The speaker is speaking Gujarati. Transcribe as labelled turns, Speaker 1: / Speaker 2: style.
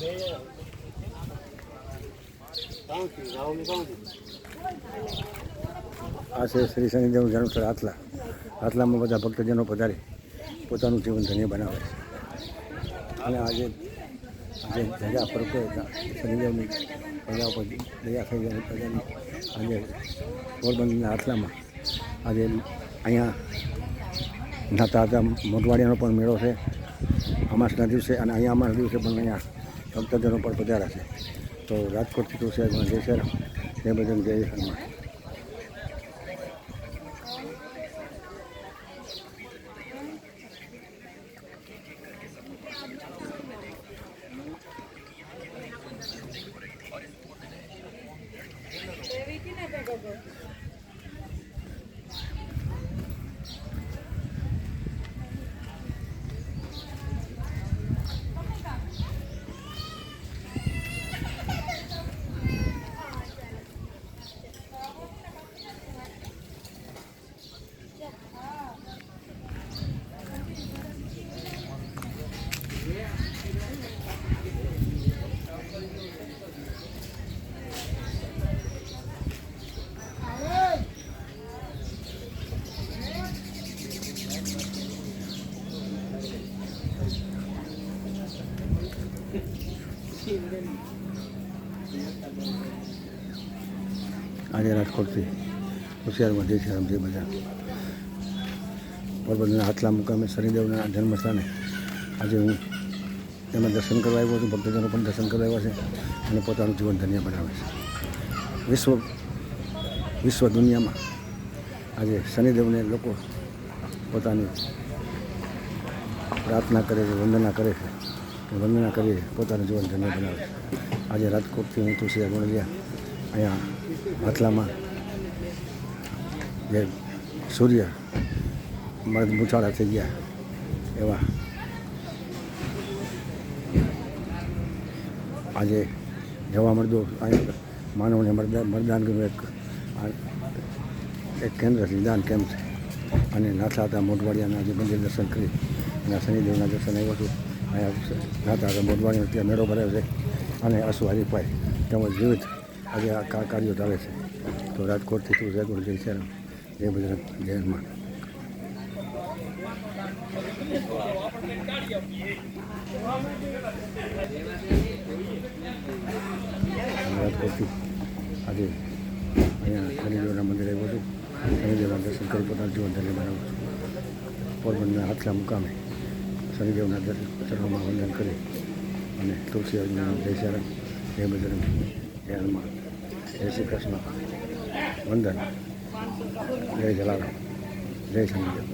Speaker 1: આ છે શ્રી શનિદેવ જન્મસ્થળ આટલા. આટલામાં બધા ભક્તજનો પધારી પોતાનું જીવન ધન્ય બનાવે છે. અને આજે ધજા ફરકો શનિદેવની પ્રજા ઉપર દયા થઈ જાય પ્રજાની. આજે પોરબંદરના આટલામાં આજે અહીંયા નાતા હતા મોઢવાડિયાનો પણ મેળો છે અમાસના દિવસે, અને અહીંયા અમાસના દિવસે પણ અહીંયા ભક્તજનો પણ પધાર્યા છે. તો રાજકોટથી તુલસીમાં જય શ્રી રામ, જય બજરંગ, જય હનુમાન. આજે રાજકોટથી હોશિયારમાં જય શ્રી રામ, જય બજરંગ. પોરબંદરના આટલા મુકામે શનિદેવના જન્મસ્થાને આજે હું એમાં દર્શન કરવા આવ્યો છું. ભક્તજનો પણ દર્શન કરવા આવ્યા છે અને પોતાનું જીવન ધન્ય બનાવે છે. વિશ્વ દુનિયામાં આજે શનિદેવને લોકો પોતાની પ્રાર્થના કરે છે, વંદના કરે છે. વંદના કરી પોતાનું જીવન ધન્ય બનાવે છે. આજે રાજકોટથી હું તુલસી ગોળિયા અહીંયા આટલામાં જે સૂર્ય મર્દ મૂછાળા થઈ ગયા એવા આજે જવા મળતું અહીંયા માનવને મરદાન એક કેન્દ્ર છે, નિદાન કેમ્પ છે. અને નાથા હતા મોઢવાડિયાના જે મંદિર દર્શન કરી અને શનિદેવના દર્શન આવ્યો છું. અહીંયા નાથા હતા મોઢવાડિયાનો ત્યાં મેળો ભરાયો છે અને અશ્વ હરીફાઈ તેમજ વિવિધ આજે આ કાર્યો ચાલે છે. તો રાજકોટથી તુલસી જય શ્રી રામ, જય બજરંગ, જય હનુમાન. રાજકોટથી આજે અહીંયા શનિદેવના મંદિરે આવ્યો છું. શનિદેવના દર્શન કરી પોતાનું જીવન ધન્ય બનાવું છું. પોરબંદરના આટલા મુકામે શનિદેવના ચરણોમાં વંદન કરી અને તુલસી જય શ્રી રામ, જય બજરંગ, જય હનુમાન, જય શ્રી કૃષ્ણ, વંદન, જય જલારામ, જય શનિદેવ.